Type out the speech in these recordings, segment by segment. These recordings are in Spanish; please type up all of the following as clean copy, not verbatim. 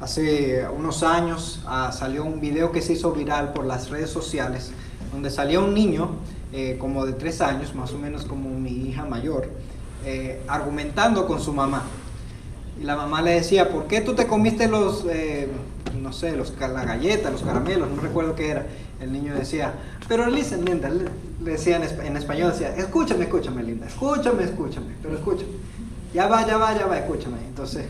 Hace unos años salió un video que se hizo viral por las redes sociales, donde salía un niño como de 3 años, más o menos como mi hija mayor, argumentando con su mamá. Y la mamá le decía: ¿por qué tú te comiste los, no sé, las galletas, los caramelos? No recuerdo qué era. El niño decía: pero listen, Linda, le decía en español, decía: escúchame, Linda, escúchame, pero escúchame. Ya va, escúchame. Entonces,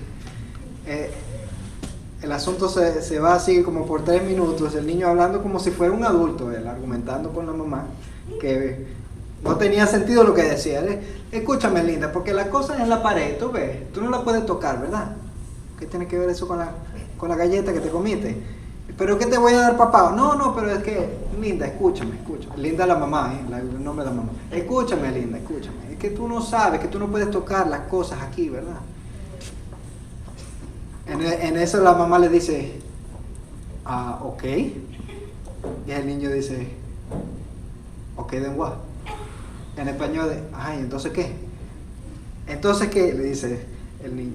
el asunto se va así como por 3 minutos, el niño hablando como si fuera un adulto, él argumentando con la mamá, que no tenía sentido lo que decía. Escúchame, Linda, porque la cosa es en la pared, tú ves, tú no la puedes tocar, ¿verdad? ¿Qué tiene que ver eso con la galleta que te comiste? ¿Pero qué te voy a dar, papá? No, pero es que, Linda, escúchame. Linda la mamá, el nombre de la mamá. Escúchame, Linda, escúchame. Es que tú no sabes, que tú no puedes tocar las cosas aquí, ¿verdad? En eso la mamá le dice: ok. Y el niño dice: ok, then what? En español, ¿entonces qué? ¿Entonces qué? Le dice el niño.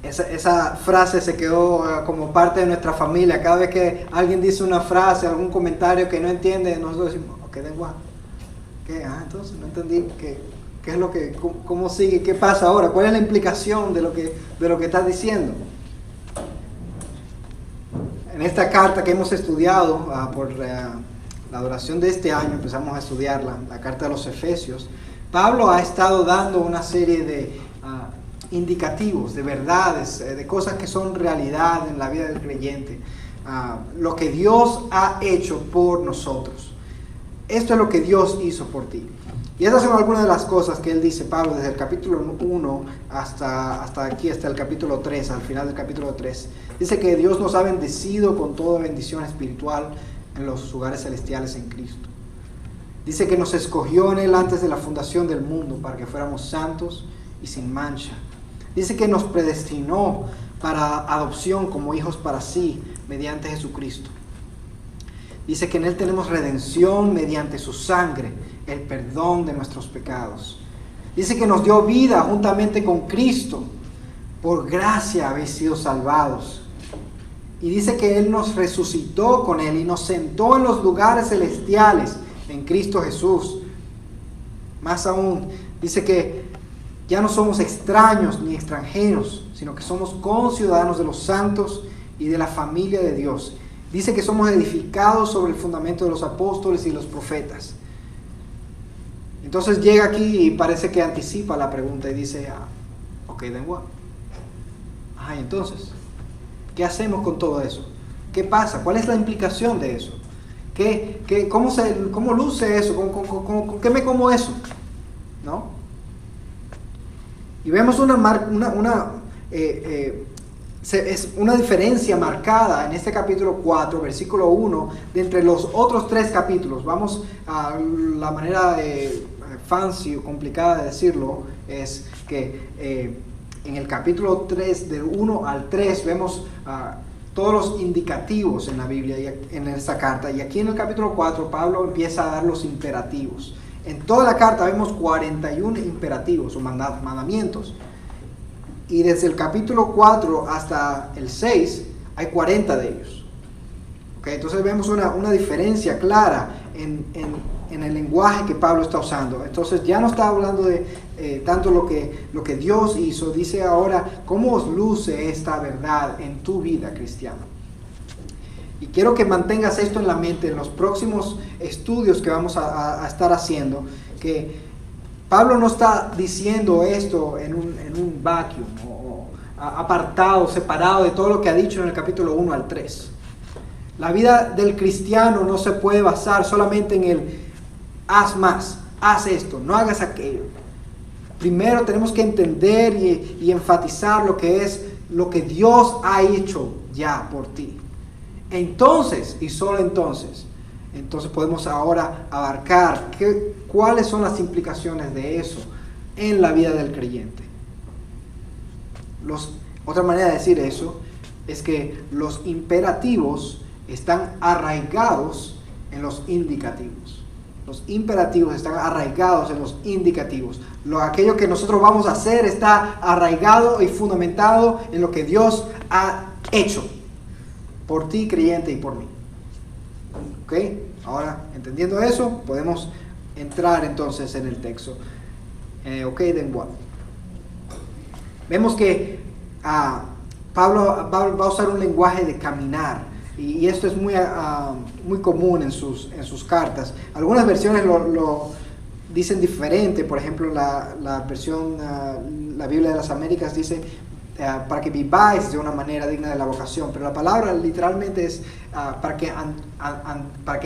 Esa frase se quedó como parte de nuestra familia. Cada vez que alguien dice una frase, algún comentario que no entiende, nosotros decimos: ok, then what? ¿Qué? Entonces no entendí qué es lo que, cómo sigue, qué pasa ahora, cuál es la implicación de lo que estás diciendo. En esta carta que hemos estudiado por la duración de este año, empezamos a estudiarla, la carta de los Efesios. Pablo ha estado dando una serie de indicativos, de verdades, de cosas que son realidad en la vida del creyente, lo que Dios ha hecho por nosotros. Esto es lo que Dios hizo por ti. Y esas son algunas de las cosas que él dice, Pablo, desde el capítulo 1 hasta aquí, hasta el capítulo 3, al final del capítulo 3. Dice que Dios nos ha bendecido con toda bendición espiritual en los lugares celestiales en Cristo. Dice que nos escogió en Él antes de la fundación del mundo para que fuéramos santos y sin mancha. Dice que nos predestinó para adopción como hijos para sí mediante Jesucristo. Dice que en Él tenemos redención mediante su sangre, el perdón de nuestros pecados. Dice que nos dio vida juntamente con Cristo. Por gracia habéis sido salvados. Y dice que Él nos resucitó con Él y nos sentó en los lugares celestiales en Cristo Jesús. Más aún, dice que ya no somos extraños ni extranjeros, sino que somos conciudadanos de los santos y de la familia de Dios. Dice que somos edificados sobre el fundamento de los apóstoles y los profetas. Entonces llega aquí y parece que anticipa la pregunta y dice: ok, then what? Entonces, ¿qué hacemos con todo eso? ¿Qué pasa? ¿Cuál es la implicación de eso? ¿Cómo luce eso? ¿Con qué me como eso? ¿No? Y vemos es una diferencia marcada en este capítulo 4, versículo 1, de entre los otros 3 capítulos. Vamos a la manera fancy o complicada de decirlo, es que en el capítulo 3, del 1 al 3, vemos todos los indicativos en la Biblia y en esta carta. Y aquí en el capítulo 4, Pablo empieza a dar los imperativos. En toda la carta vemos 41 imperativos o mandamientos. Y desde el capítulo 4 hasta el 6 hay 40 de ellos. Entonces vemos una diferencia clara en el lenguaje que Pablo está usando. Entonces ya no está hablando de tanto lo que Dios hizo, dice ahora cómo os luce esta verdad en tu vida cristiana. Y quiero que mantengas esto en la mente en los próximos estudios que vamos a estar haciendo, que Pablo no está diciendo esto en un vacuum o apartado, separado de todo lo que ha dicho en el capítulo 1 al 3. La vida del cristiano no se puede basar solamente en el haz más, haz esto, no hagas aquello. Primero tenemos que entender y enfatizar lo que es lo que Dios ha hecho ya por ti. Entonces, y solo entonces podemos ahora abarcar cuáles son las implicaciones de eso en la vida del creyente. Otra manera de decir eso es que los imperativos están arraigados en los indicativos. Los imperativos están arraigados en los indicativos. Aquello que nosotros vamos a hacer está arraigado y fundamentado en lo que Dios ha hecho por ti, creyente, y por mí. ¿Ok? Ahora, entendiendo eso, podemos entrar entonces en el texto. Ok, then what? Vemos que Pablo va a usar un lenguaje de caminar, y esto es muy común en sus cartas. Algunas versiones lo dicen diferente. Por ejemplo, la versión, la Biblia de las Américas dice para que viváis de una manera digna de la vocación, pero la palabra literalmente es para que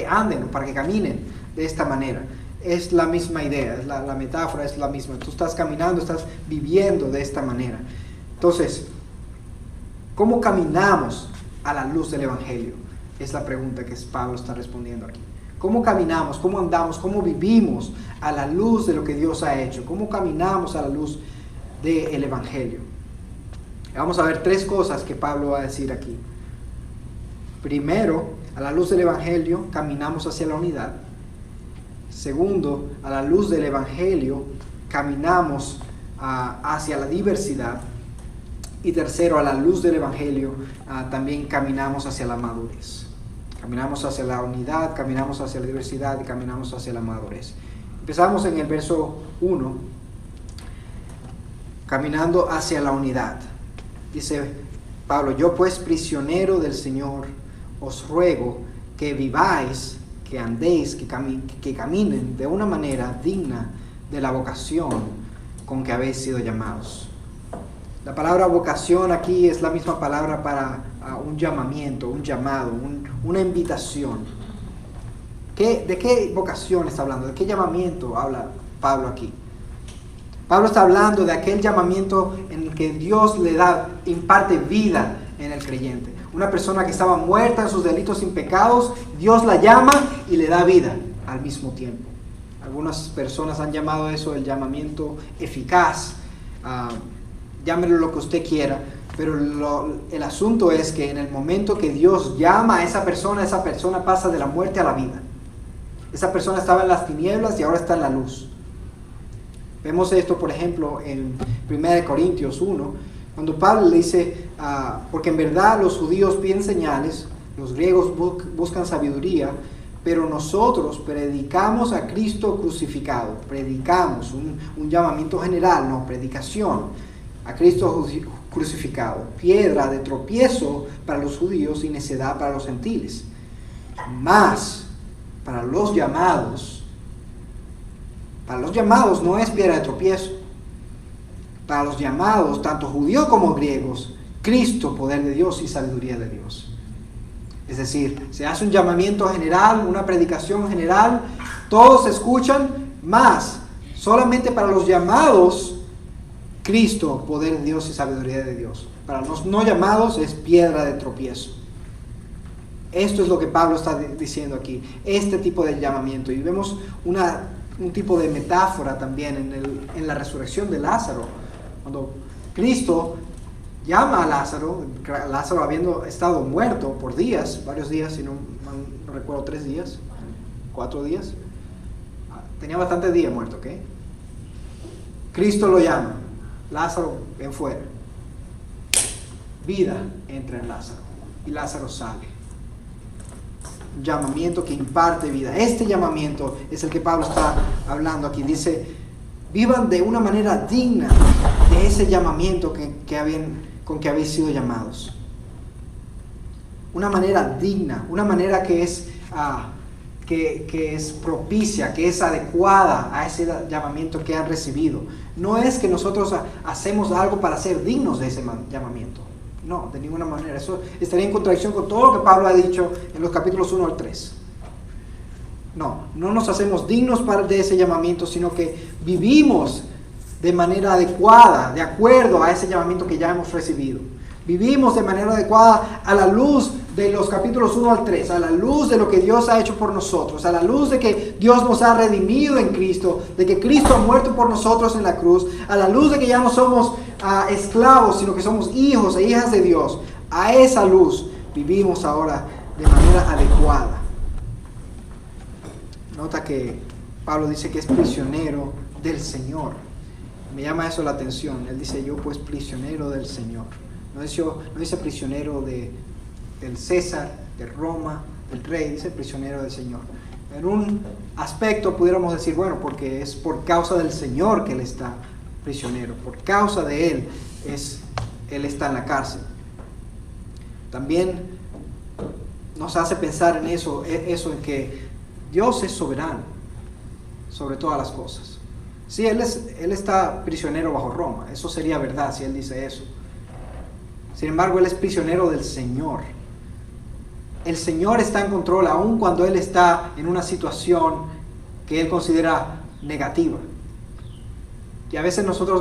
anden, para que caminen de esta manera. Es la misma idea, la metáfora es la misma. Tú estás caminando, estás viviendo de esta manera. Entonces, ¿cómo caminamos a la luz del Evangelio? Es la pregunta que Pablo está respondiendo aquí. ¿Cómo caminamos? ¿Cómo andamos? ¿Cómo vivimos a la luz de lo que Dios ha hecho? ¿Cómo caminamos a la luz del Evangelio? Vamos a ver tres cosas que Pablo va a decir aquí. Primero, a la luz del Evangelio caminamos hacia la unidad. Segundo, a la luz del Evangelio caminamos hacia la diversidad. Y tercero, a la luz del Evangelio también caminamos hacia la madurez. Caminamos hacia la unidad, caminamos hacia la diversidad y caminamos hacia la madurez. Empezamos en el verso 1, caminando hacia la unidad. Dice Pablo: yo pues, prisionero del Señor, os ruego que viváis, que andéis, que caminen de una manera digna de la vocación con que habéis sido llamados. La palabra vocación aquí es la misma palabra para un llamamiento, un llamado, una invitación. ¿De qué vocación está hablando? ¿De qué llamamiento habla Pablo aquí? Pablo está hablando de aquel llamamiento en el que Dios imparte vida en el creyente. Una persona que estaba muerta en sus delitos sin pecados, Dios la llama y le da vida al mismo tiempo. Algunas personas han llamado eso el llamamiento eficaz. Llámelo lo que usted quiera, pero el asunto es que en el momento que Dios llama a esa persona pasa de la muerte a la vida. Esa persona estaba en las tinieblas y ahora está en la luz. Vemos esto, por ejemplo, en 1 Corintios 1, cuando Pablo le dice, porque en verdad los judíos piden señales, los griegos buscan sabiduría, pero nosotros predicamos a Cristo crucificado. Predicamos, un llamamiento general, no, predicación. A Cristo crucificado, piedra de tropiezo para los judíos y necedad para los gentiles. Mas para los llamados no es piedra de tropiezo. Para los llamados, tanto judíos como griegos, Cristo, poder de Dios y sabiduría de Dios. Es decir, se hace un llamamiento general, una predicación general, todos escuchan, mas solamente para los llamados, Cristo, poder de Dios y sabiduría de Dios. Para los no llamados es piedra de tropiezo. Esto es lo que Pablo está diciendo aquí, este tipo de llamamiento. Y vemos un tipo de metáfora también en la resurrección de Lázaro. Cuando Cristo llama a Lázaro habiendo estado muerto por días, varios días, si no recuerdo, 3 días, 4 días. Tenía bastantes días muerto, ¿ok? Cristo lo llama. Lázaro, ven fuera. Vida entra en Lázaro y Lázaro sale. Un llamamiento que imparte vida. Este llamamiento es el que Pablo está hablando aquí. Dice: vivan de una manera digna de ese llamamiento con que habéis sido llamados. Una manera digna, una manera que es propicia, que es adecuada a ese llamamiento que han recibido. No es que nosotros hacemos algo para ser dignos de ese llamamiento. No, de ninguna manera. Eso estaría en contradicción con todo lo que Pablo ha dicho en los capítulos 1 al 3. No nos hacemos dignos de ese llamamiento, sino que vivimos de manera adecuada, de acuerdo a ese llamamiento que ya hemos recibido. Vivimos de manera adecuada a la luz de los capítulos 1 al 3, a la luz de lo que Dios ha hecho por nosotros, a la luz de que Dios nos ha redimido en Cristo, de que Cristo ha muerto por nosotros en la cruz, a la luz de que ya no somos esclavos, sino que somos hijos e hijas de Dios. A esa luz vivimos ahora de manera adecuada. Nota que Pablo dice que es prisionero del Señor. Me llama eso la atención. Él dice: yo pues prisionero del Señor. No dice prisionero del César, de Roma, del rey, dice prisionero del Señor. En un aspecto pudiéramos decir, bueno, porque es por causa del Señor que Él está prisionero, por causa de Él Él está en la cárcel. También nos hace pensar en eso en que Dios es soberano sobre todas las cosas. Sí, Él está prisionero bajo Roma, eso sería verdad si Él dice eso. Sin embargo, Él es prisionero del Señor. El Señor está en control aun cuando Él está en una situación que Él considera negativa. Y a veces nosotros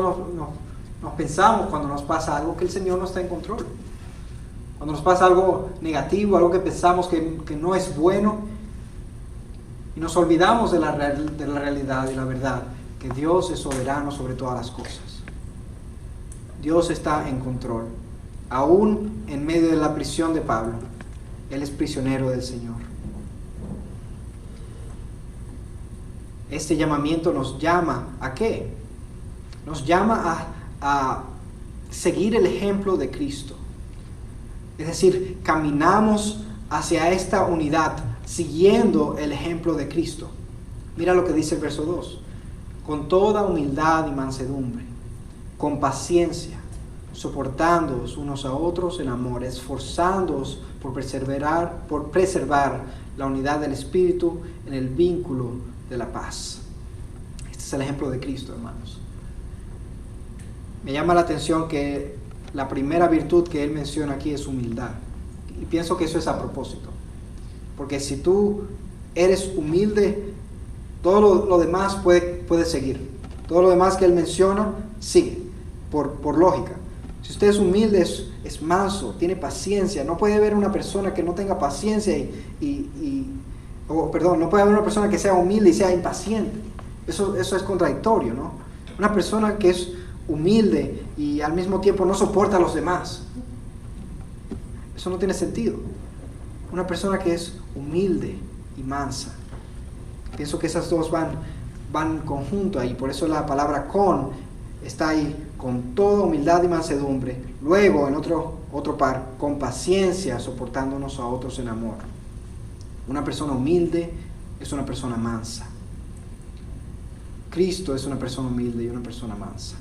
nos pensamos cuando nos pasa algo que el Señor no está en control. Cuando nos pasa algo negativo, algo que pensamos que no es bueno, y nos olvidamos de la realidad y la verdad, que Dios es soberano sobre todas las cosas. Dios está en control. Aún en medio de la prisión de Pablo, Él es prisionero del Señor. Este llamamiento nos llama ¿a qué? Nos llama a seguir el ejemplo de Cristo. Es decir, caminamos hacia esta unidad siguiendo el ejemplo de Cristo. Mira lo que dice el verso 2. Con toda humildad y mansedumbre, con paciencia, soportándoos unos a otros en amor, esforzándoos por preservar la unidad del Espíritu en el vínculo de la paz. Este es el ejemplo de Cristo, hermanos. Me llama la atención que la primera virtud que Él menciona aquí es humildad. Y pienso que eso es a propósito. Porque si tú eres humilde, todo lo demás puede seguir. Todo lo demás que Él menciona, sigue, por lógica. Si usted es humilde, es manso, tiene paciencia. No puede haber una persona que no tenga paciencia no puede haber una persona que sea humilde y sea impaciente. Eso es contradictorio, ¿no? Una persona que es humilde y al mismo tiempo no soporta a los demás. Eso no tiene sentido. Una persona que es humilde y mansa. Pienso que esas dos van conjunto ahí. Por eso la palabra con está ahí, con toda humildad y mansedumbre. Luego, en otro par, con paciencia, soportándonos a otros en amor. Una persona humilde es una persona mansa. Cristo es una persona humilde y una persona mansa.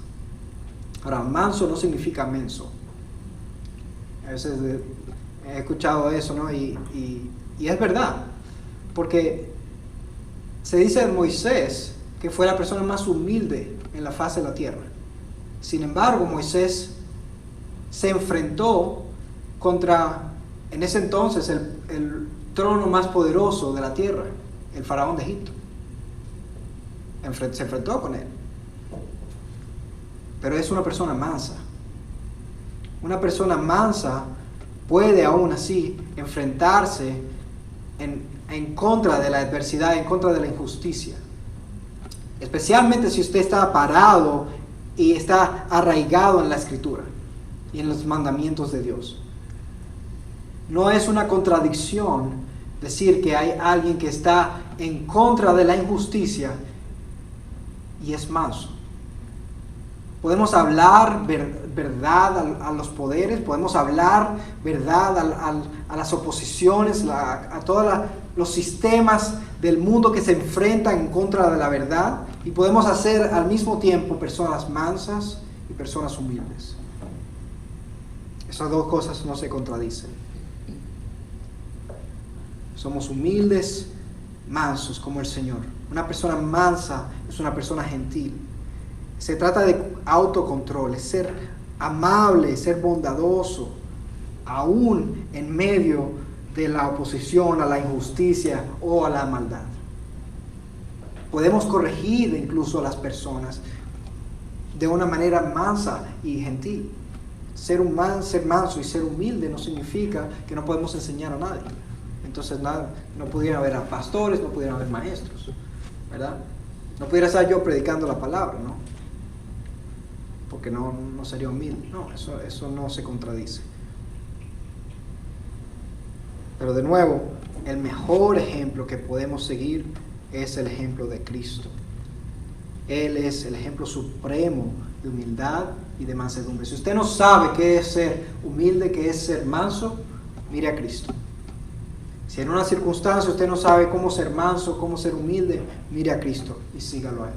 Ahora, manso no significa menso. A veces he escuchado eso, ¿no? Y es verdad. Porque se dice de Moisés que fue la persona más humilde en la faz de la tierra. Sin embargo, Moisés se enfrentó contra, en ese entonces, el trono más poderoso de la tierra, el faraón de Egipto. Se enfrentó con él. Pero es una persona mansa. Una persona mansa puede aún así enfrentarse en contra de la adversidad, en contra de la injusticia. Especialmente si usted está parado y está arraigado en la Escritura y en los mandamientos de Dios. No es una contradicción decir que hay alguien que está en contra de la injusticia y es manso. Podemos hablar verdad a los poderes, podemos hablar verdad a las oposiciones, a todos los sistemas del mundo que se enfrentan en contra de la verdad, y podemos hacer al mismo tiempo personas mansas y personas humildes. Esas dos cosas no se contradicen. Somos humildes, mansos como el Señor. Una persona mansa es una persona gentil. Se trata de autocontrol, es ser amable, ser bondadoso, aún en medio de la oposición a la injusticia o a la maldad. Podemos corregir incluso a las personas de una manera mansa y gentil. Ser manso y ser humilde no significa que no podemos enseñar a nadie. Entonces no pudiera haber pastores, no pudieran haber maestros, ¿verdad? No pudiera estar yo predicando la palabra, ¿no? Porque no sería humilde. No, eso no se contradice. Pero de nuevo, el mejor ejemplo que podemos seguir es el ejemplo de Cristo. Él es el ejemplo supremo de humildad y de mansedumbre. Si usted no sabe qué es ser humilde, qué es ser manso, mire a Cristo. Si en una circunstancia usted no sabe cómo ser manso, cómo ser humilde, mire a Cristo y sígalo a Él.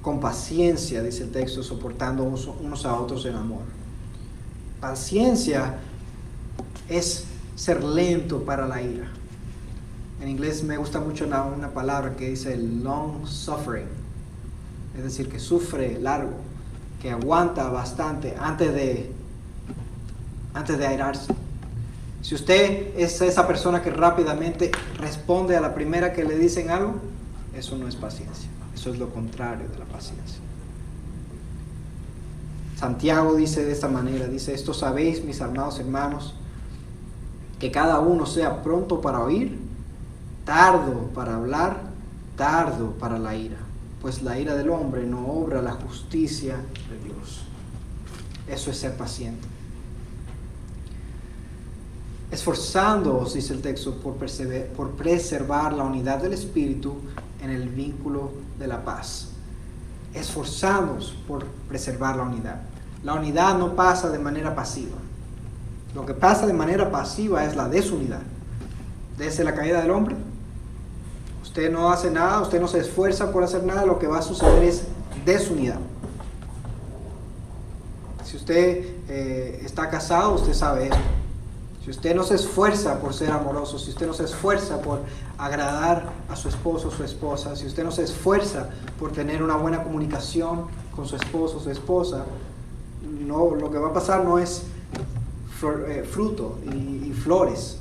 Con paciencia, dice el texto, soportando unos a otros en amor. Paciencia es ser lento para la ira. En inglés me gusta mucho una palabra que dice long suffering, es decir, que sufre largo, que aguanta bastante antes de airarse. Si usted es esa persona que rápidamente responde a la primera que le dicen algo, eso no es paciencia, eso es lo contrario de la paciencia. Santiago dice de esta manera, dice: esto sabéis, mis amados hermanos, que cada uno sea pronto para oír, tardo para hablar, tardo para la ira, pues la ira del hombre no obra la justicia de Dios. Eso es ser paciente. Esforzándoos, dice el texto, por preservar la unidad del Espíritu en el vínculo de la paz. Esforzándoos por preservar la unidad. La unidad no pasa de manera pasiva. Lo que pasa de manera pasiva es la desunidad. Desde la caída del hombre, usted no hace nada, usted no se esfuerza por hacer nada, lo que va a suceder es desunidad. Si usted está casado, usted sabe esto. Si usted no se esfuerza por ser amoroso, si usted no se esfuerza por agradar a su esposo o su esposa, si usted no se esfuerza por tener una buena comunicación con su esposo o su esposa, no, lo que va a pasar no es fruto y flores.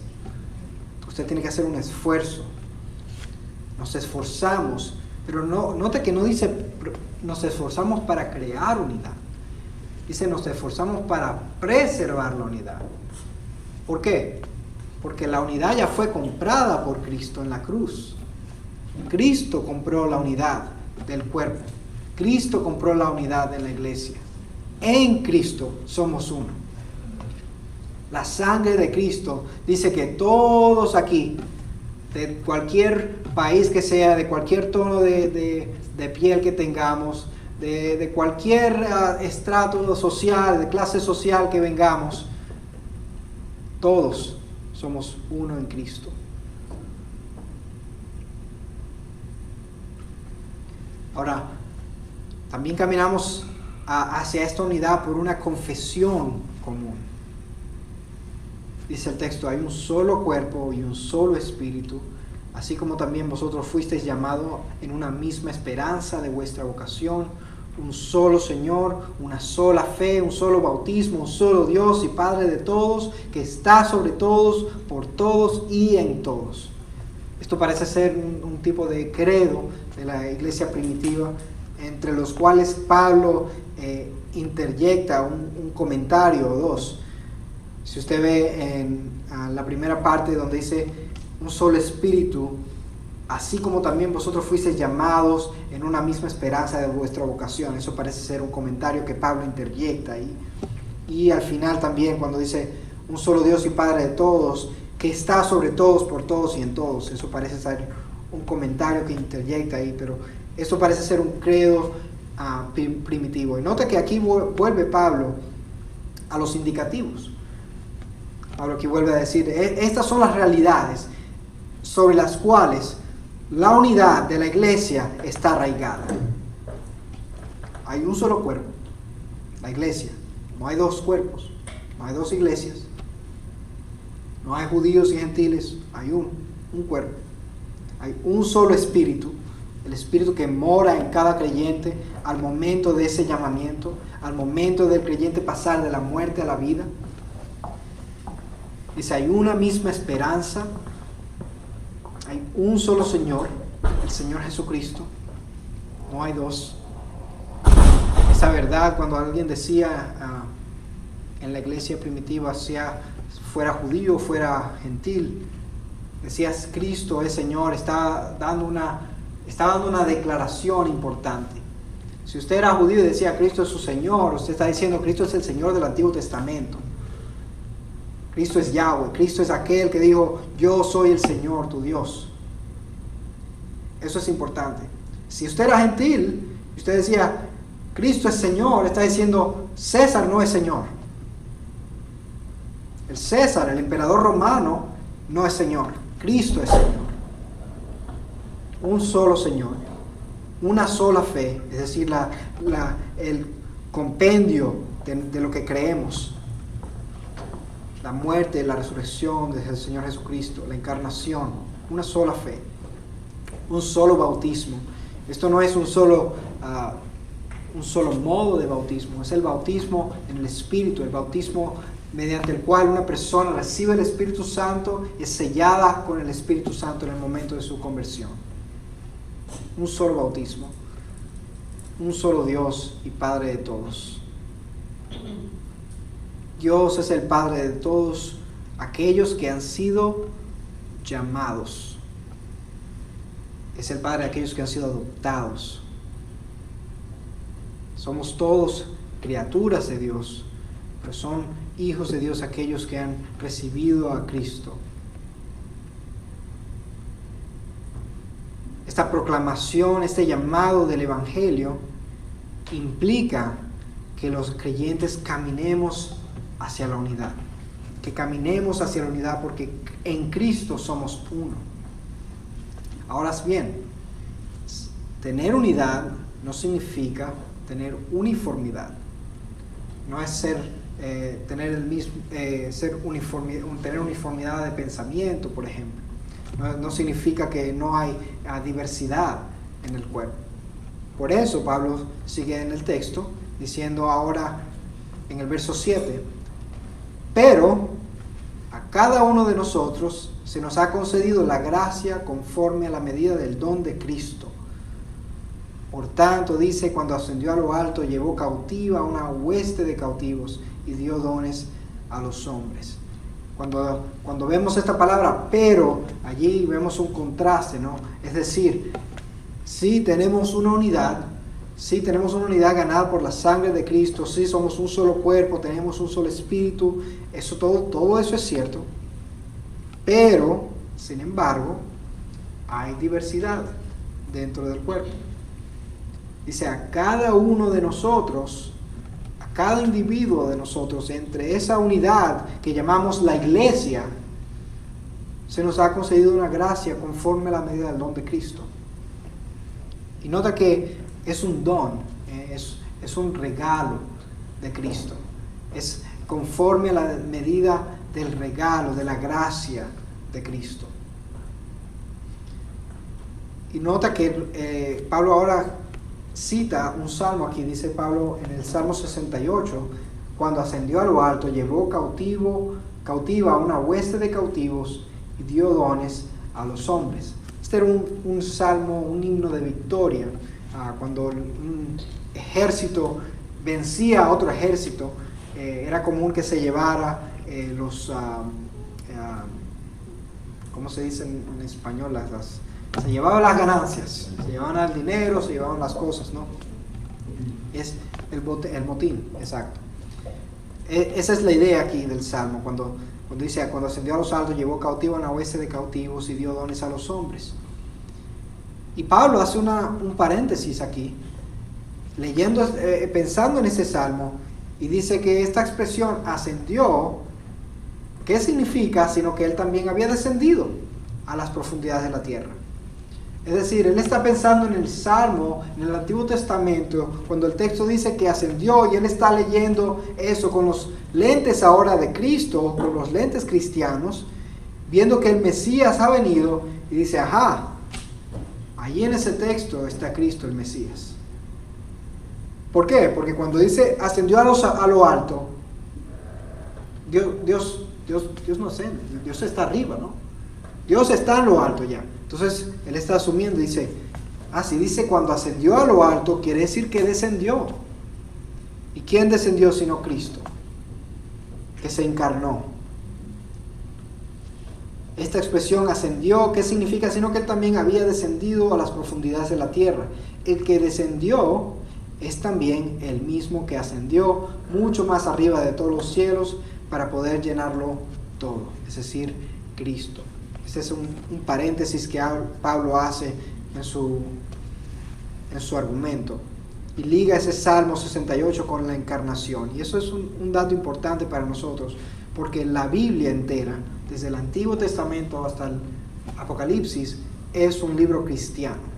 Usted tiene que hacer un esfuerzo. Nos esforzamos, pero note que no dice nos esforzamos para crear unidad. Dice nos esforzamos para preservar la unidad. ¿Por qué? Porque la unidad ya fue comprada por Cristo en la cruz. Cristo compró la unidad del cuerpo. Cristo compró la unidad de la iglesia. En Cristo somos uno. La sangre de Cristo dice que todos aquí, de cualquier país que sea, de cualquier tono de piel que tengamos, de cualquier estrato social, de clase social que vengamos, todos somos uno en Cristo. Ahora, también caminamos hacia esta unidad por una confesión común. Dice el texto: hay un solo cuerpo y un solo espíritu, así como también vosotros fuisteis llamados en una misma esperanza de vuestra vocación, un solo Señor, una sola fe, un solo bautismo, un solo Dios y Padre de todos, que está sobre todos, por todos y en todos. Esto parece ser un tipo de credo de la iglesia primitiva, entre los cuales Pablo interyecta un comentario o dos. Si usted ve en la primera parte donde dice un solo espíritu, así como también vosotros fuisteis llamados en una misma esperanza de vuestra vocación. Eso parece ser un comentario que Pablo interyecta ahí. Y al final también cuando dice un solo Dios y Padre de todos, que está sobre todos, por todos y en todos. Eso parece ser un comentario que interyecta ahí, pero eso parece ser un credo primitivo. Y nota que aquí vuelve Pablo a los indicativos. Pablo aquí vuelve a decir, estas son las realidades sobre las cuales la unidad de la iglesia está arraigada. Hay un solo cuerpo, la iglesia. No hay dos cuerpos, no hay dos iglesias. No hay judíos y gentiles, hay un cuerpo. Hay un solo espíritu, el espíritu que mora en cada creyente al momento de ese llamamiento, al momento del creyente pasar de la muerte a la vida. Dice, hay una misma esperanza, hay un solo Señor, el Señor Jesucristo, no hay dos. Esa verdad, cuando alguien decía en la iglesia primitiva, sea fuera judío o fuera gentil, decías Cristo es Señor, está dando una declaración importante. Si usted era judío y decía Cristo es su Señor, usted está diciendo Cristo es el Señor del Antiguo Testamento. Cristo es Yahweh, Cristo es aquel que dijo, yo soy el Señor, tu Dios. Eso es importante. Si usted era gentil Usted decía, Cristo es Señor, está diciendo, César no es Señor. El César, el emperador romano, no es Señor. Cristo es Señor. Un solo Señor, una sola fe, es decir, el compendio de lo que creemos. La muerte, la resurrección del Señor Jesucristo, la encarnación, una sola fe, un solo bautismo. Esto no es un solo modo de bautismo, es el bautismo en el Espíritu, el bautismo mediante el cual una persona recibe el Espíritu Santo y es sellada con el Espíritu Santo en el momento de su conversión. Un solo bautismo, un solo Dios y Padre de todos. Dios es el Padre de todos aquellos que han sido llamados. Es el Padre de aquellos que han sido adoptados. Somos todos criaturas de Dios, pero son hijos de Dios aquellos que han recibido a Cristo. Esta proclamación, este llamado del Evangelio implica que los creyentes caminemos hacia la unidad. Que caminemos hacia la unidad porque en Cristo somos uno. Ahora bien, tener unidad no significa tener uniformidad. No es tener uniformidad de pensamiento, por ejemplo. No significa que no hay diversidad en el cuerpo. Por eso Pablo sigue en el texto diciendo ahora en el verso 7, pero a cada uno de nosotros se nos ha concedido la gracia conforme a la medida del don de Cristo. Por tanto, dice, cuando ascendió a lo alto, llevó cautiva una hueste de cautivos y dio dones a los hombres. Cuando vemos esta palabra, pero, allí vemos un contraste, ¿no? Es decir, sí tenemos una unidad ganada por la sangre de Cristo, sí somos un solo cuerpo, tenemos un solo espíritu, todo eso es cierto, pero, sin embargo, hay diversidad dentro del cuerpo. Dice, a cada uno de nosotros, a cada individuo de nosotros, entre esa unidad que llamamos la iglesia, se nos ha concedido una gracia conforme a la medida del don de Cristo. Y nota que es un don, es un regalo de Cristo. Es conforme a la medida del regalo, de la gracia de Cristo. Y nota que Pablo ahora cita un salmo aquí, dice Pablo en el Salmo 68, cuando ascendió a lo alto, llevó cautiva una hueste de cautivos y dio dones a los hombres. Este era un salmo, un himno de victoria. Cuando un ejército vencía a otro ejército, era común que se llevara ¿cómo se dice en español? Se llevaban las ganancias, se llevaban el dinero, se llevaban las cosas, ¿no? Es el motín, exacto. Esa es la idea aquí del Salmo, cuando dice, cuando ascendió a los altos, llevó cautivo a una hueste de cautivos y dio dones a los hombres. Y Pablo hace un paréntesis aquí, pensando en ese Salmo, y dice que esta expresión ascendió, ¿qué significa? Sino que él también había descendido a las profundidades de la tierra. Es decir, él está pensando en el Salmo, en el Antiguo Testamento, cuando el texto dice que ascendió, y él está leyendo eso con los lentes ahora de Cristo, con los lentes cristianos, viendo que el Mesías ha venido, y dice, ajá, allí en ese texto está Cristo el Mesías. ¿Por qué? Porque cuando dice ascendió a lo alto, Dios no asciende, Dios está arriba, ¿no? Dios está en lo alto ya. Entonces, él está asumiendo y dice, si dice cuando ascendió a lo alto, quiere decir que descendió. ¿Y quién descendió sino Cristo? Que se encarnó. Esta expresión ascendió, ¿qué significa? Sino que él también había descendido a las profundidades de la tierra. El que descendió es también el mismo que ascendió mucho más arriba de todos los cielos para poder llenarlo todo, es decir, Cristo. Este es un paréntesis que Pablo hace en su argumento. y liga ese Salmo 68 con la encarnación. Y eso es un dato importante para nosotros, porque la Biblia entera, desde el Antiguo Testamento hasta el Apocalipsis, es un libro cristiano.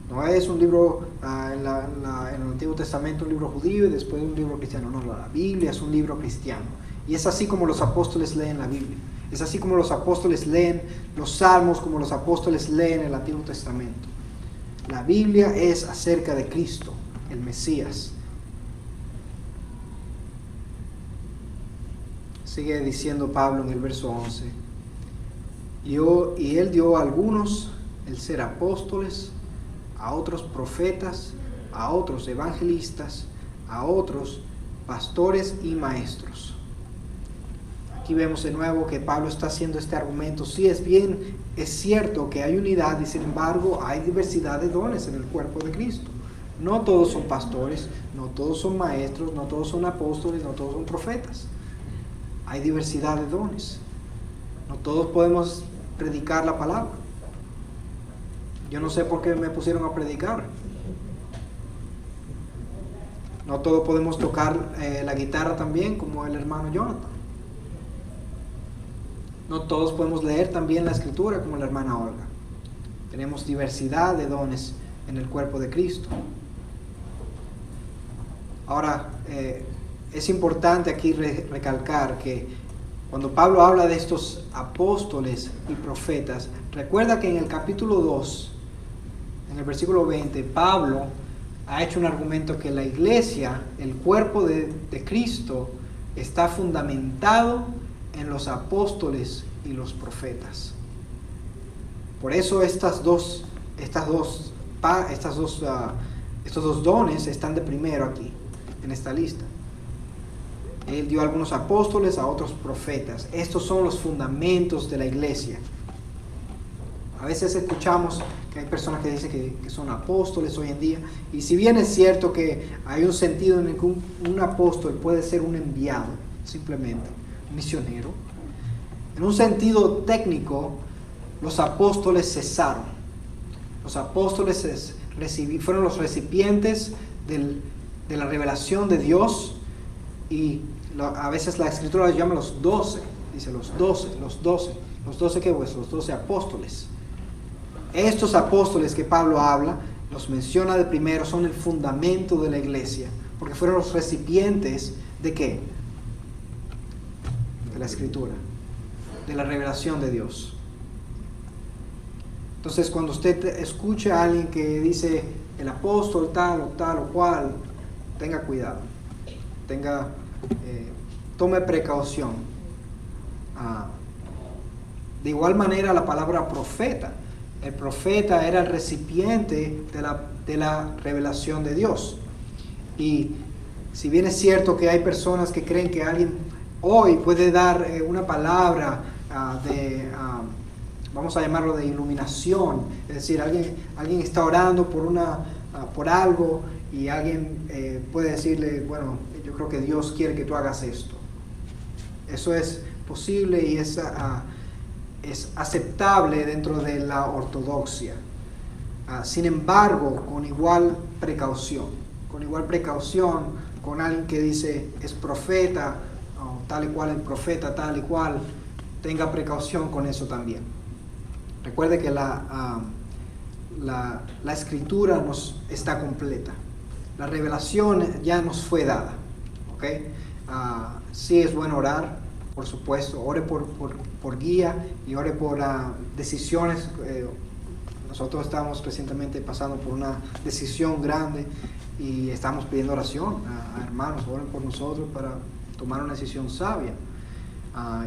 No es un libro en el Antiguo Testamento, un libro judío y después un libro cristiano. No, la Biblia es un libro cristiano. Y es así como los apóstoles leen la Biblia. Es así como los apóstoles leen los Salmos, como los apóstoles leen el Antiguo Testamento. La Biblia es acerca de Cristo, el Mesías. Sigue diciendo Pablo en el verso 11. Y él dio a algunos el ser apóstoles, a otros profetas, a otros evangelistas, a otros pastores y maestros. Aquí vemos de nuevo que Pablo está haciendo este argumento. Sí, es cierto que hay unidad y sin embargo hay diversidad de dones en el cuerpo de Cristo. No todos son pastores, no todos son maestros, no todos son apóstoles, no todos son profetas. Hay diversidad de dones. No todos podemos predicar la palabra. Yo no sé por qué me pusieron a predicar. No todos podemos tocar la guitarra también, como el hermano Jonathan. No todos podemos leer también la escritura, como la hermana Olga. Tenemos diversidad de dones en el cuerpo de Cristo. Ahora, es importante aquí recalcar que cuando Pablo habla de estos apóstoles y profetas, recuerda que en el capítulo 2, en el versículo 20, Pablo ha hecho un argumento que la iglesia, el cuerpo de Cristo, está fundamentado en los apóstoles y los profetas. Por eso estos dos dones están de primero aquí, en esta lista. Él dio a algunos apóstoles, a otros profetas. Estos son los fundamentos de la iglesia. A veces escuchamos que hay personas que dicen que son apóstoles hoy en día, y si bien es cierto que hay un sentido en el que un apóstol puede ser un enviado, simplemente, un misionero, en un sentido técnico, los apóstoles cesaron. Los apóstoles fueron los recipientes de la revelación de Dios, y a veces la escritura los llama los 12, dice los 12 ¿qué pues? Los 12 apóstoles. Estos apóstoles que Pablo habla, los menciona de primero, son el fundamento de la iglesia, porque fueron los recipientes ¿de qué? De la escritura, de la revelación de Dios. Entonces, cuando usted escucha a alguien que dice el apóstol tal o cual, tenga cuidado, tome precaución. De igual manera, la palabra profeta. El profeta era el recipiente de la revelación de Dios. Y si bien es cierto que hay personas que creen que alguien hoy puede dar una palabra vamos a llamarlo de iluminación, es decir, alguien está orando por algo y alguien puede decirle, bueno, yo creo que Dios quiere que tú hagas esto. Eso es posible y es aceptable dentro de la ortodoxia. Sin embargo, con igual precaución, con alguien que dice es profeta, o tal y cual el profeta, tal y cual, tenga precaución con eso también. Recuerde que la escritura nos está completa. La revelación ya nos fue dada. ¿Okay? Sí es bueno orar, por supuesto. Ore por guía y ore por decisiones. Nosotros estamos recientemente pasando por una decisión grande y estamos pidiendo oración a hermanos. Oren por nosotros para tomar una decisión sabia.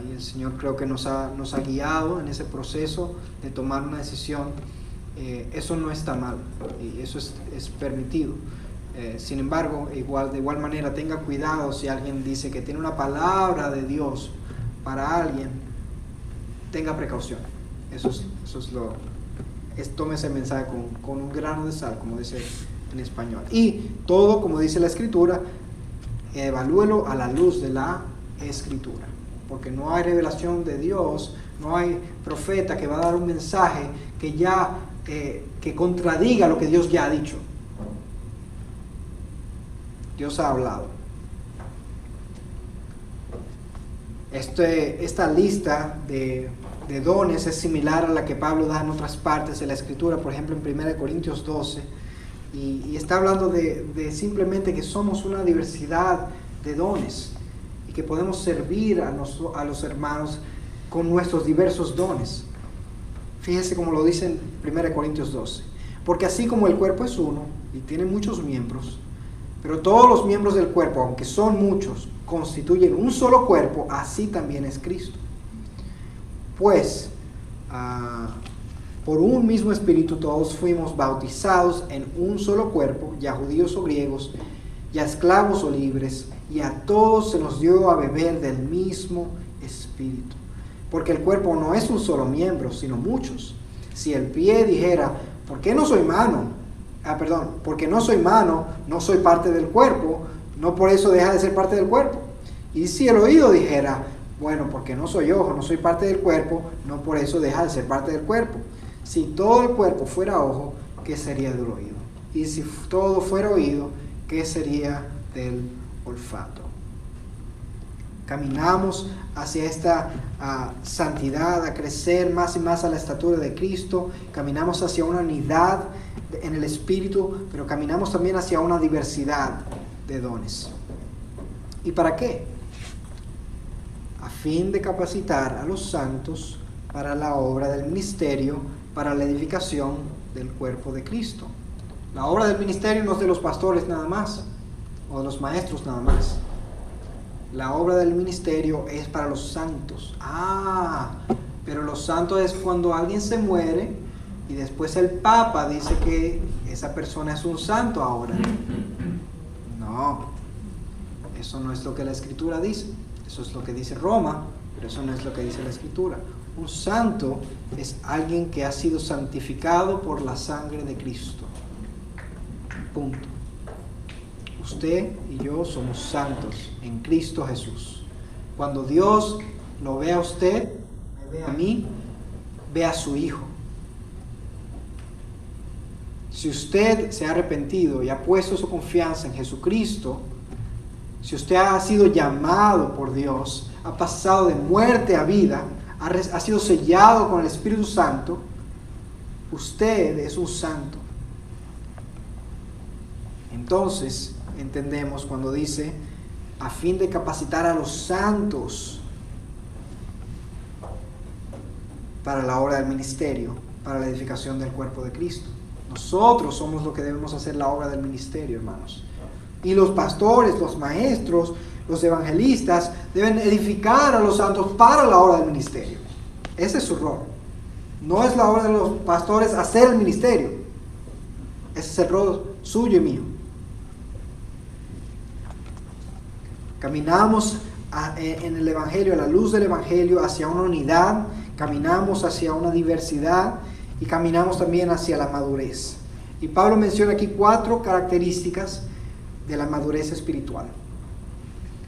Y el Señor creo que nos ha guiado en ese proceso de tomar una decisión. Eso no está mal y eso es permitido. Sin embargo, de igual manera, tenga cuidado si alguien dice que tiene una palabra de Dios para alguien, tenga precaución. Tome ese mensaje con un grano de sal, como dice en español. Y todo, como dice la Escritura, evalúelo a la luz de la Escritura. Porque no hay revelación de Dios, no hay profeta que va a dar un mensaje que contradiga lo que Dios ya ha dicho. Dios ha hablado. Esta lista de dones es similar a la que Pablo da en otras partes de la Escritura, por ejemplo en 1 Corintios 12, y está hablando de simplemente que somos una diversidad de dones y que podemos servir a los hermanos con nuestros diversos dones. Fíjese cómo lo dice en 1 Corintios 12. Porque así como el cuerpo es uno y tiene muchos miembros, pero todos los miembros del cuerpo, aunque son muchos, constituyen un solo cuerpo, así también es Cristo. Pues, por un mismo espíritu todos fuimos bautizados en un solo cuerpo, ya judíos o griegos, ya esclavos o libres, y a todos se nos dio a beber del mismo espíritu. Porque el cuerpo no es un solo miembro, sino muchos. Si el pie dijera, porque no soy mano, no soy parte del cuerpo, no por eso deja de ser parte del cuerpo. Y si el oído dijera, bueno, porque no soy ojo, no soy parte del cuerpo, no por eso deja de ser parte del cuerpo. Si todo el cuerpo fuera ojo, ¿qué sería del oído? Y si todo fuera oído, ¿qué sería del olfato? Caminamos hacia esta santidad, a crecer más y más a la estatura de Cristo. Caminamos hacia una unidad en el Espíritu, pero caminamos también hacia una diversidad de dones. ¿Y para qué? A fin de capacitar a los santos para la obra del ministerio, para la edificación del cuerpo de Cristo. La obra del ministerio no es de los pastores nada más, o de los maestros nada más. La obra del ministerio es para los santos. Pero los santos es cuando alguien se muere y después el Papa dice que esa persona es un santo ahora. No, eso no es lo que la Escritura dice. Eso es lo que dice Roma, pero eso no es lo que dice la Escritura. Un santo es alguien que ha sido santificado por la sangre de Cristo. Punto. Usted y yo somos santos en Cristo Jesús. Cuando Dios lo ve a usted, me ve a mí, ve a su Hijo. Si usted se ha arrepentido y ha puesto su confianza en Jesucristo, si usted ha sido llamado por Dios, ha pasado de muerte a vida, ha sido sellado con el Espíritu Santo, usted es un santo. Entonces, entendemos cuando dice, a fin de capacitar a los santos para la obra del ministerio, para la edificación del cuerpo de Cristo. Nosotros somos los que debemos hacer la obra del ministerio, hermanos. Y los pastores, los maestros, los evangelistas deben edificar a los santos para la obra del ministerio. Ese es su rol. No es la obra de los pastores hacer el ministerio. Ese es el rol suyo y mío. Caminamos en el Evangelio, a la luz del Evangelio, hacia una unidad, caminamos hacia una diversidad y caminamos también hacia la madurez. Y Pablo menciona aquí 4 características de la madurez espiritual.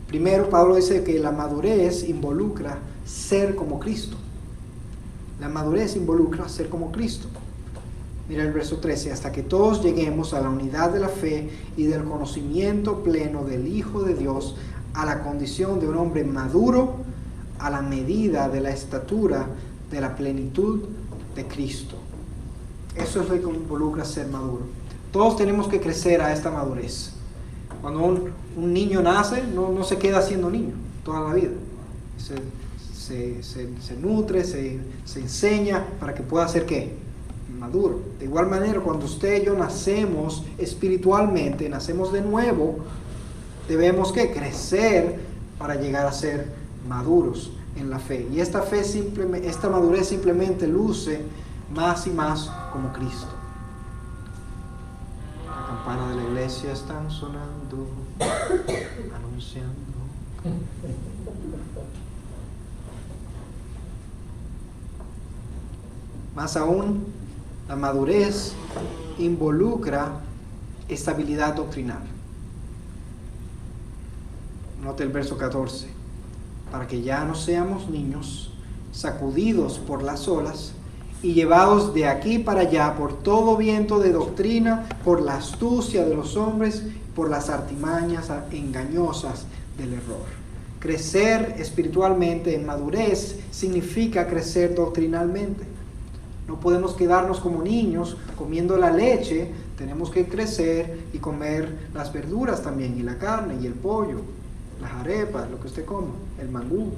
Primero, Pablo dice que la madurez involucra ser como Cristo. La madurez involucra ser como Cristo. Mira el verso 13, hasta que todos lleguemos a la unidad de la fe y del conocimiento pleno del Hijo de Dios, a la condición de un hombre maduro, a la medida de la estatura de la plenitud de Cristo. Eso es lo que involucra ser maduro. Todos tenemos que crecer a esta madurez. Cuando un niño nace, no se queda siendo niño toda la vida. Se nutre, se enseña para que pueda ser ¿qué? Maduro. De igual manera, cuando usted y yo nacemos espiritualmente, nacemos de nuevo, debemos ¿qué? Crecer para llegar a ser maduros en la fe. Y esta madurez simplemente luce más y más como Cristo. La campana de la iglesia están sonando, anunciando. Más aún, la madurez involucra estabilidad doctrinal. Note el verso 14. Para que ya no seamos niños, sacudidos por las olas y llevados de aquí para allá por todo viento de doctrina, por la astucia de los hombres, por las artimañas engañosas del error. Crecer espiritualmente en madurez significa crecer doctrinalmente. No podemos quedarnos como niños comiendo la leche, tenemos que crecer y comer las verduras también, y la carne, y el pollo, las arepas, lo que usted coma, el mangú.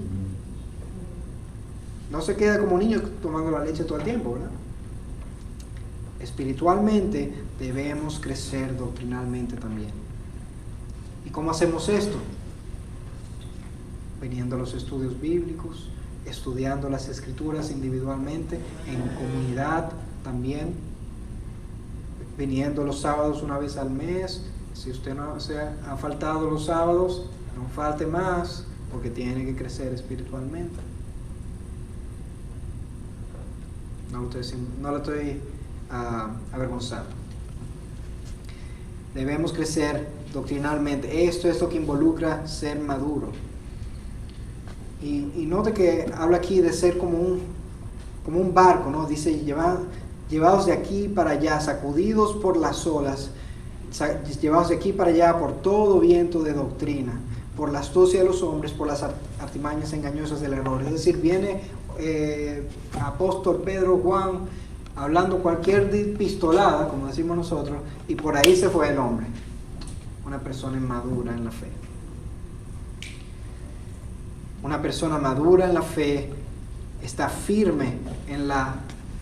No se queda como niños tomando la leche todo el tiempo, ¿verdad? Espiritualmente debemos crecer doctrinalmente también. ¿Y cómo hacemos esto? Viniendo a los estudios bíblicos, estudiando las escrituras individualmente, en comunidad también, viniendo los sábados una vez al mes. Si usted no se ha faltado los sábados, no falte más, porque tiene que crecer espiritualmente. No lo estoy avergonzando. Debemos crecer doctrinalmente. Esto es lo que involucra ser maduro. Y note que habla aquí de ser como un barco, ¿no? Dice, llevados de aquí para allá, sacudidos por las olas, llevados de aquí para allá por todo viento de doctrina, por la astucia de los hombres, por las artimañas engañosas del error. Es decir, viene apóstol Pedro, Juan, hablando cualquier pistolada, como decimos nosotros, y por ahí se fue el hombre, una persona inmadura en la fe. Una persona madura en la fe está firme en las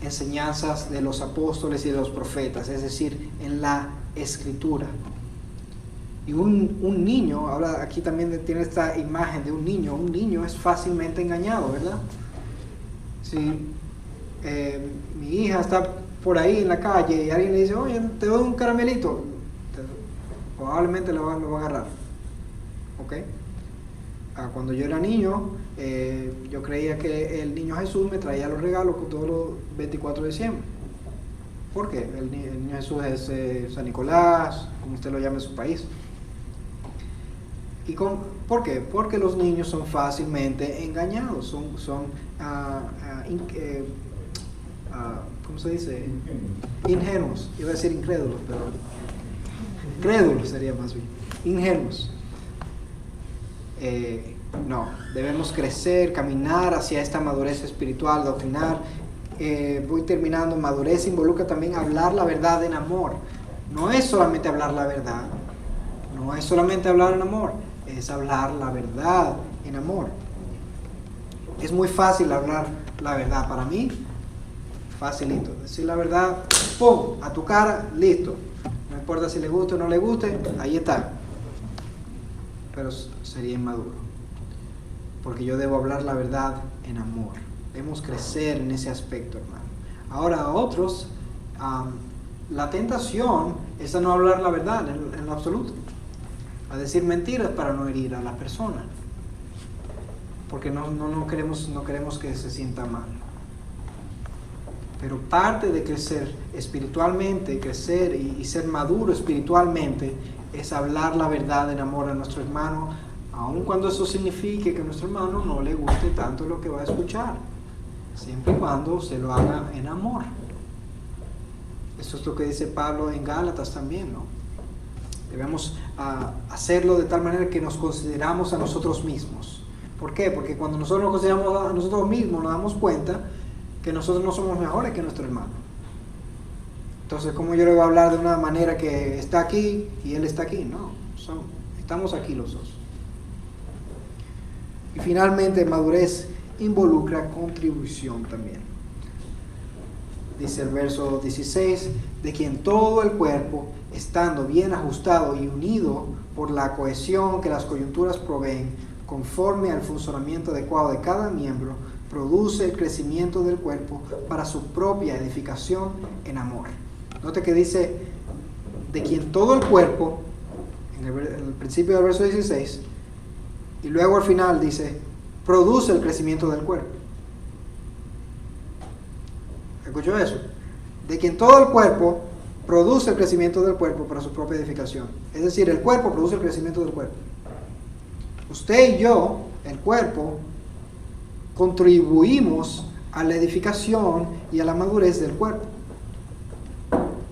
enseñanzas de los apóstoles y de los profetas, es decir, en la escritura. Y un niño, ahora aquí también tiene esta imagen de un niño es fácilmente engañado, ¿verdad? Si mi hija está por ahí en la calle y alguien le dice, oye, te doy un caramelito, probablemente lo va a agarrar, ¿ok? Cuando yo era niño, yo creía que el niño Jesús me traía los regalos todos los 24 de diciembre. ¿Por qué? El niño Jesús es San Nicolás, como usted lo llama en su país. ¿Por qué? Porque los niños son fácilmente engañados, ¿cómo se dice? Ingenuos. Iba a decir incrédulos, pero crédulos sería más bien. Ingenuos. No, debemos crecer, caminar hacia esta madurez espiritual, doctrinar. Voy terminando. Madurez involucra también hablar la verdad en amor. No es solamente hablar la verdad, no es solamente hablar en amor, es hablar la verdad en amor. Es muy fácil hablar la verdad para mí, facilito, decir la verdad, ¡pum!, a tu cara, listo. No importa si le guste o no le guste, ahí está. Pero sería inmaduro, porque yo debo hablar la verdad en amor. Debemos crecer en ese aspecto, hermano. Ahora, a otros, la tentación es a no hablar la verdad en lo absoluto, a decir mentiras para no herir a la persona, porque no queremos que se sienta mal. Pero parte de crecer espiritualmente, crecer y ser maduro espiritualmente, es hablar la verdad en amor a nuestro hermano, aun cuando eso signifique que a nuestro hermano no le guste tanto lo que va a escuchar, siempre y cuando se lo haga en amor. Eso es lo que dice Pablo en Gálatas también, ¿no? Debemos hacerlo de tal manera que nos consideramos a nosotros mismos. ¿Por qué? Porque cuando nosotros nos consideramos a nosotros mismos, nos damos cuenta que nosotros no somos mejores que nuestro hermano. Entonces, ¿cómo yo le voy a hablar de una manera que está aquí y él está aquí? No, estamos aquí los dos. Y finalmente, madurez involucra contribución también. Dice el verso 16, de quien todo el cuerpo, estando bien ajustado y unido por la cohesión que las coyunturas proveen, conforme al funcionamiento adecuado de cada miembro, produce el crecimiento del cuerpo para su propia edificación en amor. Note que dice, de quien todo el cuerpo, en el principio del verso 16, y luego al final dice, produce el crecimiento del cuerpo. ¿Escuchó eso? De quien todo el cuerpo produce el crecimiento del cuerpo para su propia edificación. Es decir, el cuerpo produce el crecimiento del cuerpo. Usted y yo, el cuerpo, contribuimos a la edificación y a la madurez del cuerpo.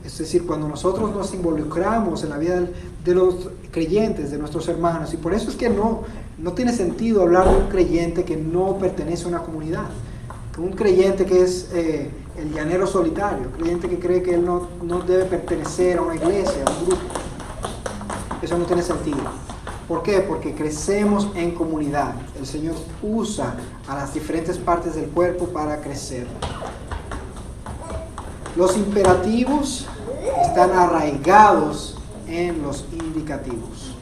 Es decir, cuando nosotros nos involucramos en la vida de los creyentes, de nuestros hermanos, y por eso es que no tiene sentido hablar de un creyente que no pertenece a una comunidad, un creyente que es el llanero solitario, un creyente que cree que él no debe pertenecer a una iglesia, a un grupo. Eso no tiene sentido. ¿Por qué? Porque crecemos en comunidad. El Señor usa a las diferentes partes del cuerpo para crecer. Los imperativos están arraigados en los indicativos.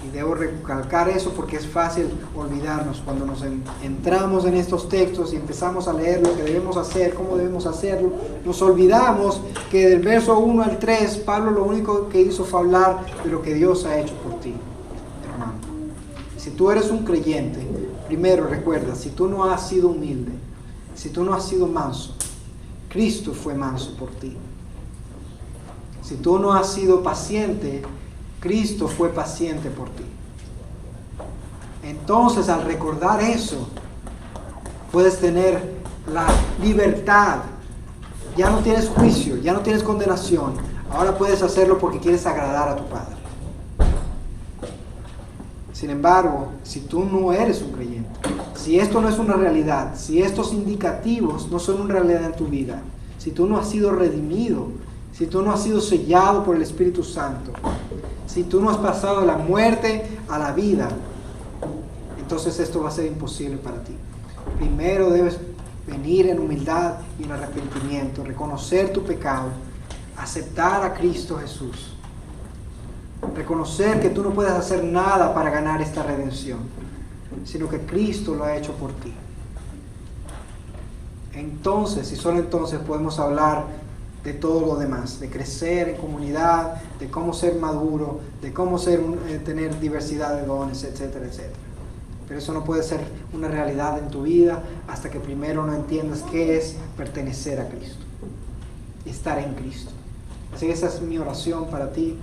Y debo recalcar eso porque es fácil olvidarnos cuando nos entramos en estos textos y empezamos a leer lo que debemos hacer, cómo debemos hacerlo. Nos olvidamos que del verso 1 al 3, Pablo lo único que hizo fue hablar de lo que Dios ha hecho por ti, hermano. Si tú eres un creyente, primero recuerda, si tú no has sido humilde, si tú no has sido manso, Cristo fue manso por ti. Si tú no has sido paciente, Cristo fue paciente por ti. Entonces, al recordar eso, puedes tener la libertad. Ya no tienes juicio, ya no tienes condenación. Ahora puedes hacerlo porque quieres agradar a tu Padre. Sin embargo, si tú no eres un creyente, si esto no es una realidad, si estos indicativos no son una realidad en tu vida, si tú no has sido redimido, si tú no has sido sellado por el Espíritu Santo, si tú no has pasado de la muerte a la vida, entonces esto va a ser imposible para ti. Primero debes venir en humildad y en arrepentimiento, reconocer tu pecado, aceptar a Cristo Jesús, reconocer que tú no puedes hacer nada para ganar esta redención, sino que Cristo lo ha hecho por ti. Entonces, y solo entonces, podemos hablar de todo lo demás, de crecer en comunidad, de cómo ser maduro, de cómo tener diversidad de dones, etcétera, etcétera. Pero eso no puede ser una realidad en tu vida hasta que primero no entiendas qué es pertenecer a Cristo, estar en Cristo. Así que esa es mi oración para ti.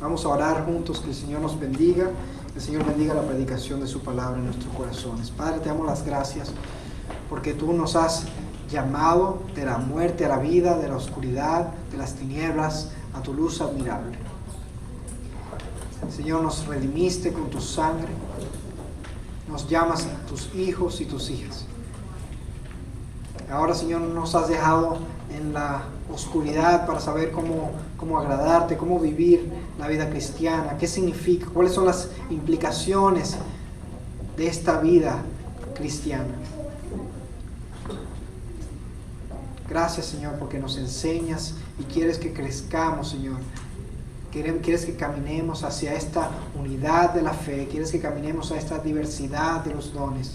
Vamos a orar juntos, que el Señor nos bendiga, que el Señor bendiga la predicación de su palabra en nuestros corazones. Padre, te damos las gracias porque tú nos has llamado de la muerte a la vida, de la oscuridad, de las tinieblas, a tu luz admirable. Señor, nos redimiste con tu sangre, nos llamas tus hijos y tus hijas. Ahora, Señor, nos has dejado en la oscuridad para saber cómo agradarte, cómo vivir la vida cristiana, qué significa, cuáles son las implicaciones de esta vida cristiana. Gracias, Señor, porque nos enseñas y quieres que crezcamos, Señor. Quieres que caminemos hacia esta unidad de la fe, quieres que caminemos a esta diversidad de los dones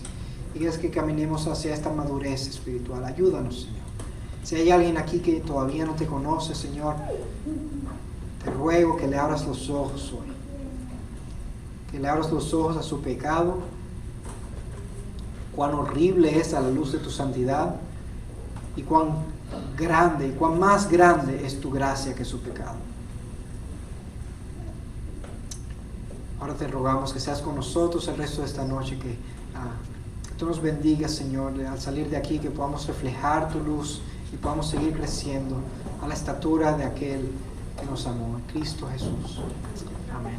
y quieres que caminemos hacia esta madurez espiritual. Ayúdanos, Señor. Si hay alguien aquí que todavía no te conoce, Señor, te ruego que le abras los ojos hoy, que le abras los ojos a su pecado, cuán horrible es a la luz de tu santidad, y cuán grande y cuán más grande es tu gracia que su pecado. Ahora te rogamos que seas con nosotros el resto de esta noche, que tú nos bendigas, Señor, al salir de aquí, que podamos reflejar tu luz y podamos seguir creciendo a la estatura de aquel que nos amó, Cristo Jesús. Amén.